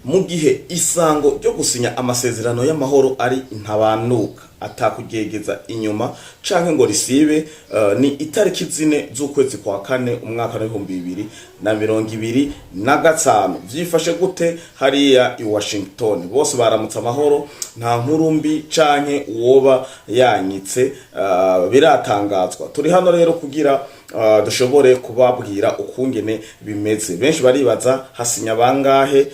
mu gihe isango ryo gusinya amasezerano y'amahoro ari ntabanduka atakugegeza inyuma canke ngo risibe ni itariki 4 z'ukwezi kwa kane umwaka wa 2025 vyifashe gute hariya i Washington. Bose baramutse amahoro, nta nkurumbi canke uwoba yanyitse biratangazwa. Turi hano rero kugira dushobore kubabwira ukungene bimeze. Benshi baribaza hasinya bangahe,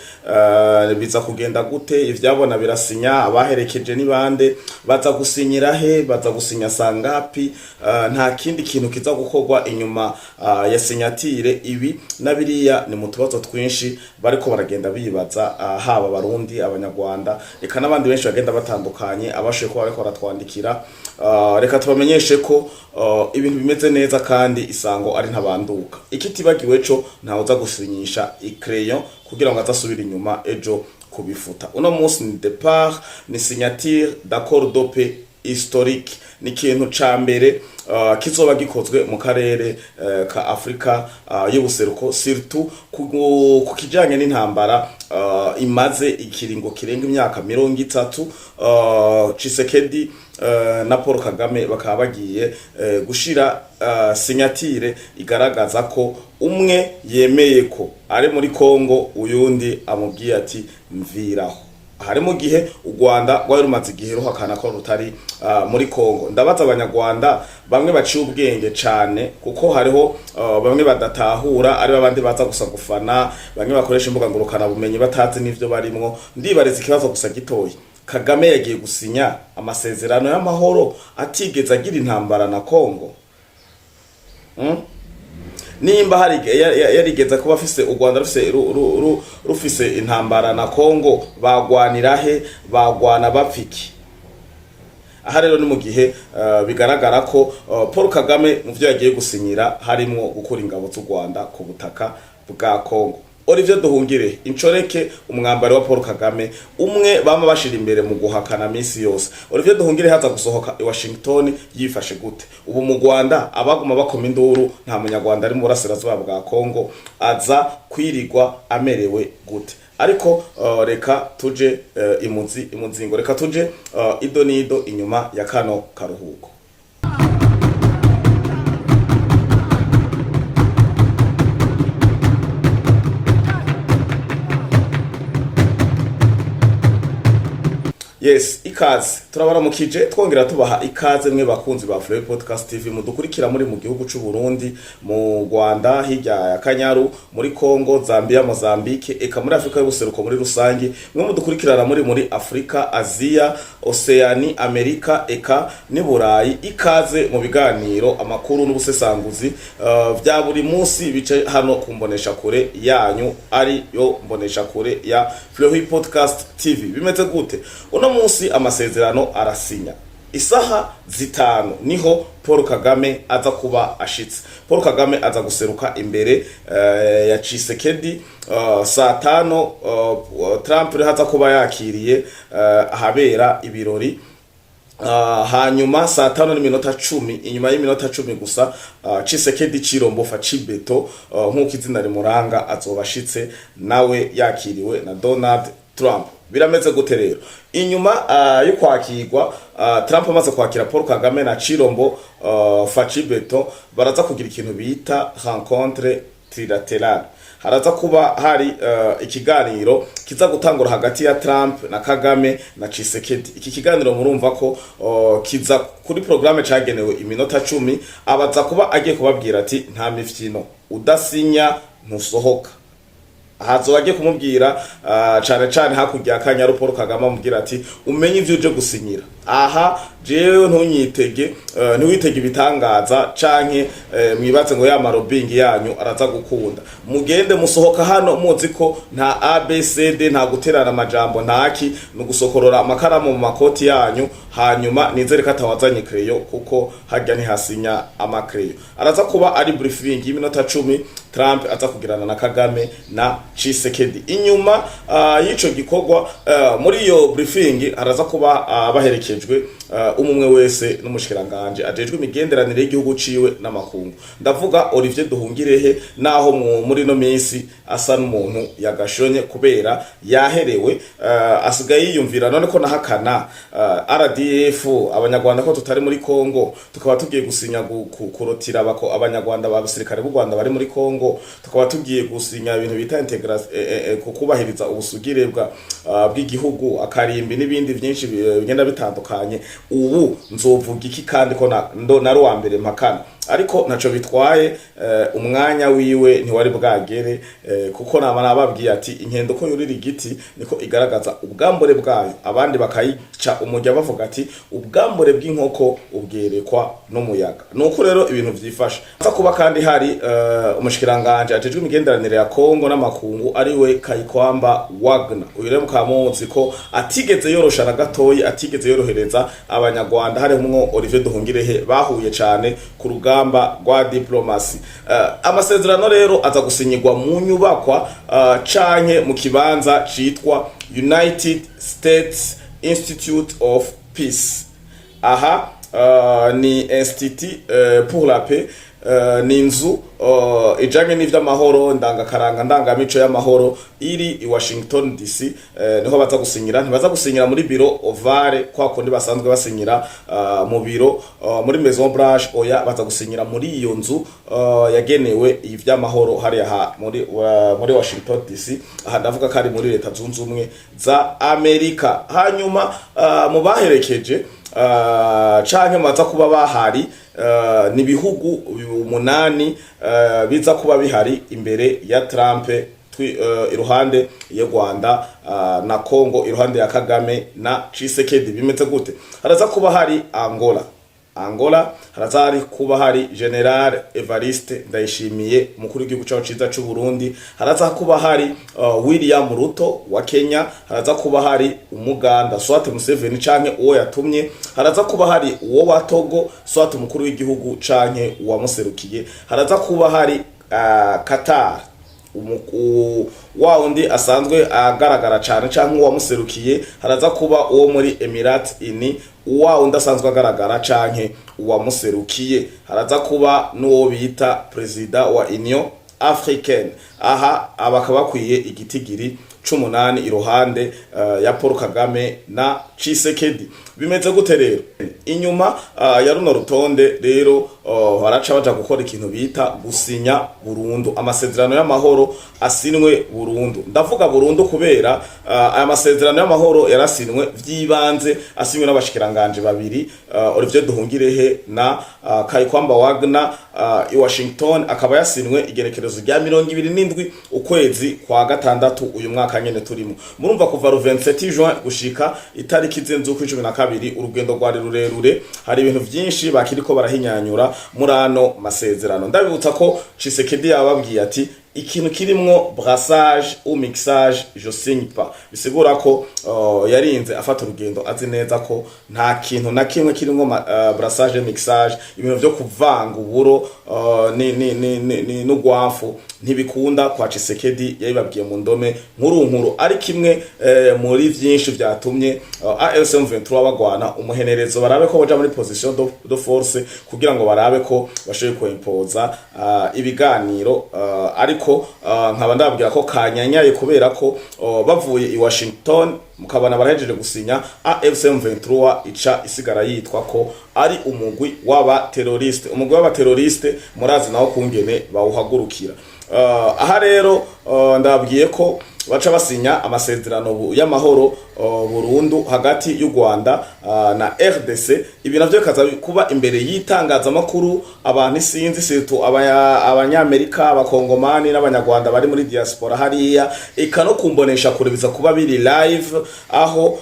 biza kugenda gute, ivyabona birasinya, abaherekeje ni bande, baza gusinyira he, baza gusinya sangapi, nta kindi kintu kiza gukorwa inyuma ya sinyatire. Ibi nabiriya ni mutubazo twinshi bariko baragenda bibaza, haba Barundi, Abanyarwanda, eka nabandi benshi bagenda batandukanye abashoye ko bariko baratwandikira. Reka tubamenyeshe ko ibintu bimeze neza kandi isango ari ntabanduka. Ikitibagiwe co ntawuza gusinyisha icrayon kugira ngo azasubira inyuma ejo kubifuta. Uno munsi ni départ, ni signature d'accord de paix historique, ni kintu ca mbere kizoba gikozwe mu karere ka Afrika y'ubuseruko, surtout ku kijanye n'intambara imaze ikiringo kirenga imyaka 30. Tshisekedi na Paul Kagame bakaba bagiye gushira signatire igaragaza ko umwe yemeye ko ari muri Kongo, uyundi amubwiye ati mviraho. Hari mu gihe u Rwanda rwari rumaze igihe ruhakana ko rutari muri Kongo. Ndabaza Abanyarwanda bamwe baciye ubwenge cyane, kuko hariho bamwe badatahura, ari babandi baza gusa gufana, bamwe bakoresha imbuga ngurukana bumenyi batazi n'ivyo barimwo. Ndibariza ikibazo gusa gitoyi, Kagame yagiye gusinya amasezerano y'amahoro atigeze agira intambara na Kongo? Nimba hari yarigeze kuba afise u Rwanda rufise intambara na Kongo, bagwanira he, bagwana bapfiki? Aha rero ni mu gihe bigaragara ko Paul Kagame mu vyo yagiye gusinyira harimo gukora ingabo z'u Rwanda ku butaka bwa Kongo. Olivier Duhungire incoreke umwambaro wa Paul Kagame, umwe bama bashira imbere mu guhakana misi yose. Olivier Duhungire haza gusohoka i Washington yifashe gute? Ubu mu Rwanda abaguma bakoma induru, nta munyarwanda ari mu burasirazuba bwa Kongo aza kwirigwa amerewe gute? Ariko reka tuje imuzingo, reka tuje ido nido inyuma ya kano karuhuko. Yes, ikaze. Turabaramukije twongera tubaha ikaze mwe bakunzi ba Fleury Podcast TV, mudukurikira muri mu gihugu c'u Burundi, mu Rwanda, hirya ya Kanyaru, muri Kongo, Zambia, Mozambique, eka muri Afrika y'ubuseruko muri rusangi, mwe mudukurikirana muri Afrika, Asia, Oceani, Amerika, eka ni Burayi. Ikaze mu biganiro, amakuru n'ubusesanguzi vya buri munsi bice hano kumbonesha kure yanyu, ari yo mbonesha kure ya Fleury Podcast TV. Bimeze gute? Uno munsi amasezerano arasinya. Isaha 5 niho Paul Kagame aza kuba ashitse. Paul Kagame aza guseruka imbere ya Tshisekedi. Saa 5 Trump haza kuba yakiriye ahabera ibirori. Hanyuma saa 5:10, inyuma y'iminota 10 gusa Tshisekedi Chirombo Fachibeto nk'uko izina rimuranga azoba ashitse, nawe yakiriwe na Donald Trump. Birameze gute rero? Inyuma yo kwakirwa, Trump amaze kwakira Paul Kagame na Chirombo Fachibeto, baraza kugira ikintu bita rencontre trilatérale. Haraza kuba hari ikiganiro kiza gutangura hagati ya Trump na Kagame na Tshisekedi. Iki kiganiro murumva ko kiza kuri programme cagenewe iminota 10. Abaza kuba agiye kubabwira ati nta mifyino, udasinya ntusohoka. Hazo bagiye kumubwira cane hakurya Kanyaru Paul Kagame amubwira ati umenye ivyo uje gusinyira. Aha jewe ntunyitege, ntiwitege ibitangaza canke mwibatse ngo ya marobing yanyu araza gukunda. Mugende musohoka hano muzi ko nta ABCD, nta guterana amajambo, ntaki no gusokorora amakaramu mu makoti yanyu, hanyuma nizere ko atawazanye crayon kuko hajya ni hasinya amakreyo. Araza kuba ari briefing y'iminota 10 Trump aza kugirana na Kagame na Tshisekedi. Inyuma y'ico gikorwa muri iyo briefing araza kuba baherekejwe umwe wese n'umushikiranganje ajejwe imigenderanire y'igihugu ciwe n'amakungu. Ndavuga Olivier Nduhungirehe naho muri no minsi asa n'umuntu yagashonye kubera yaherewe, asigaye yiyumvira none ko nahakana RDF abanyarwanda ko tutari muri Kongo, tukaba tugiye gusinya kurotira bako abanyarwanda babisirikare b'u Rwanda bari muri Kongo, tukaba tugiye gusinya ibintu bita kubahiriza ubusugire bw'igihugu, akarimbi n'ibindi byinshi bigenda bitandukanye. Ubu nzovuga iki kandi ko nari wa mbere mpakana, ariko naco bitwaye umwanya wiwe ntiwari bwagere, kuko nababwiye ati inkendo ko yurira igiti niko igaragaza ubwambure bwayo, abandi bakayica umujya bavuga ati ubwambure bw'inkoko ubwerekwa n'umuyaga. Nuko rero ibintu vyifasha kuba kandi hari umushikiranganje ajejwe imigenderanire ya Kongo n'amakungu ariwe Kayikwamba Wagner. Uyu rero mukamuzi ko atigeze yorosha na gatoyi, atigeze yorohereza abanyarwanda, harimo Olivier Nduhungirehe bahuye cyane ku rugamba rwa diplomasi. Amasezerano rero aza gusinyirwa mu nyubakwa canke mu kibanza citwa United States Institute of Peace. Aha ni Institut pour la Paix, ni inzu ijanye n'ivy'amahoro, ndangakaranga, ndangamico y'amahoro iri i Washington DC. Niho baza gusinyira, ntibaza gusinyira muri biro ovale kwa kundi basanzwe basinyira mu biro muri Maison Blanche. Oya, baza gusinyira muri iyo nzu yagenewe ivy'amahoro hariya muri Washington DC. Aha ndavuga ko ari muri Leta Zunze Ubumwe za Amerika. Hanyuma mu baherekeje canke maza kuba bahari ni bihugu 8 biza kuba bihari imbere ya Trump, iruhande ya Rwanda na Kongo, iruhande ya Kagame na Tshisekedi. Bimeze gute? Haraza kuba hari Angola, harazari kuba hari General Evariste Ndayishimiye umukuru w'igihugu cyacu ciza cy'u Burundi, haraza kuba hari William Ruto wa Kenya, haraza kuba hari Umuganda Swat Museveni canke uwo yatumye, haraza kuba hari uwo wa Togo Swat umukuru w'igihugu canke uwamuserukiye, haraza kuba hari Qatar wa undi asanzwe agaragara cyane canke uwamuserukiye, haraza kuba uwo muri Emirates ini wa undi asanzwe agaragara canke uwamuserukiye, haraza kuba n'uwo bita President wa Union Africaine. Aha abakaba bakwiye igitigiri 18 iruhande ya Paul Kagame na Tshisekedi. Bimeze gute rero? Inyuma ya runo rutonde rero baraca baja gukora ikintu bita gusinya burundu amasezerano y'amahoro asinwe burundu. Ndavuga burundu kubera aya masezerano y'amahoro yarasinwe vyibanze, asinwe n'abashikiranganje babiri, Olivier Nduhungirehe na Kayikwamba Wagner i Washington. Akaba yasinwe igerekerezo rya 27 ukwezi kwa gatandatu uyu mwaka nyene turimo. Murumva kuva 27 Juin gushika itariki zenzu ku 12 urugendo rwari rurerure, hari ibintu vyinshi bakiriko barahinyanyura murano masezerano. Ndabibutsa ko Tshisekedi yababwiye ati ikintu kirimwo brassage ou mixage je signe pas. Bisigura ko yarinze afata urugendo azi neza ko nta kintu na kimwe kirimwo brassage mixage, ibintu byo kuvanga uburo n'ugwamfu ntibikunda kwa Tshisekedi. Yabibabwiye mu ndome nkuru ari kimwe muri vyinshi vyatumye AFC/M23 bagwana umuhenerezo, barabe ko baja muri position de force kugira ngo barabe ko bashoboye kwimpoza ibiganiro. Ariko nkaba ndababwira ko kanyanyaye kubera ko bavuye i Washington mukabana barahejeje gusinya, AFC/M23 ica isigara yitwa ko ari umugwi w'abateroriste. Umugwi w'abateroriste murazi naho kungene bawuhagurukira. Aha rero ndababwiye ko baca basinya amasezerano y'amahoro burundu hagati y'u Rwanda na RDC. Ibi navyo kaza kuba imbere y'itangazamakuru, abantu isinzi situ abanyamerika, abakongomani n'abanyarwanda bari muri diaspora hariya, ikano kumbonesha kurebiza kuba biri live, aho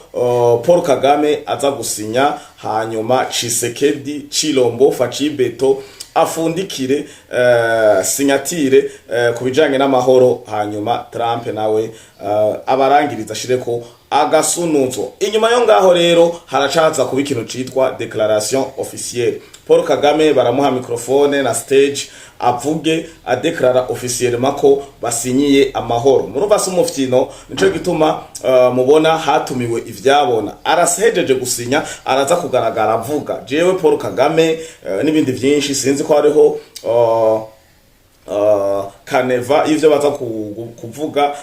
Paul Kagame aza gusinya, hanyuma Tshisekedi Chilombo Fachibeto afundikire signatire kubijanye n'amahoro, hanyuma Trump nawe abarangiriza shireko agasunuzo. Inyuma yo ngaho rero haracaza kuba ikintu citwa declaration officielle. Paul Kagame baramuha microphone na stage avuge adeklara officiellement ko basinyiye amahoro. Murumva se umufyino nico gituma mubona hatumiwe ivyabona arasehejeje gusinya araza kugaragara avuga jewe Paul Kagame n'ibindi vyinshi sinzi ko hariho kaneva ivyo baza kuvuga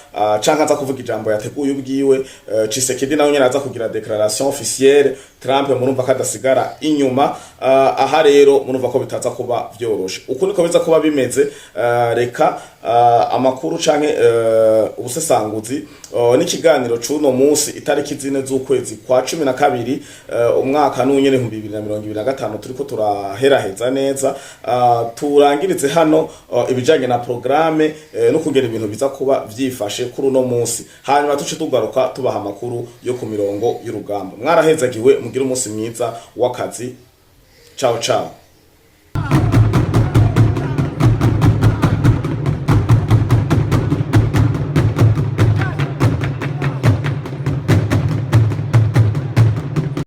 canka aza kuvuga ijambo yateguye ubwiwe. Tshisekedi nawe nyene aza kugira declaration officielle, Trump murumva kadasigara inyuma. Aha rero murumva ko bitaza kuba vyoroshe. Uko niko biza kuba bimeze. Reka amakuru canke ubusesanguzi n'ikiganiro cuno munsi itariki 4 z'ukwezi kwa 12 umwaka n'unyene 2025 turiko turaheraheza neza. Turangirize hano ibijanye na programme no kugera ibintu biza kuba vyifashe kuri uno munsi, hanyuma tuce tugaruka tubaha amakuru yo ku mirongo y'urugamba. Mwarahezagiwe, mugire umunsi mwiza w'akazi. Ciao ciao.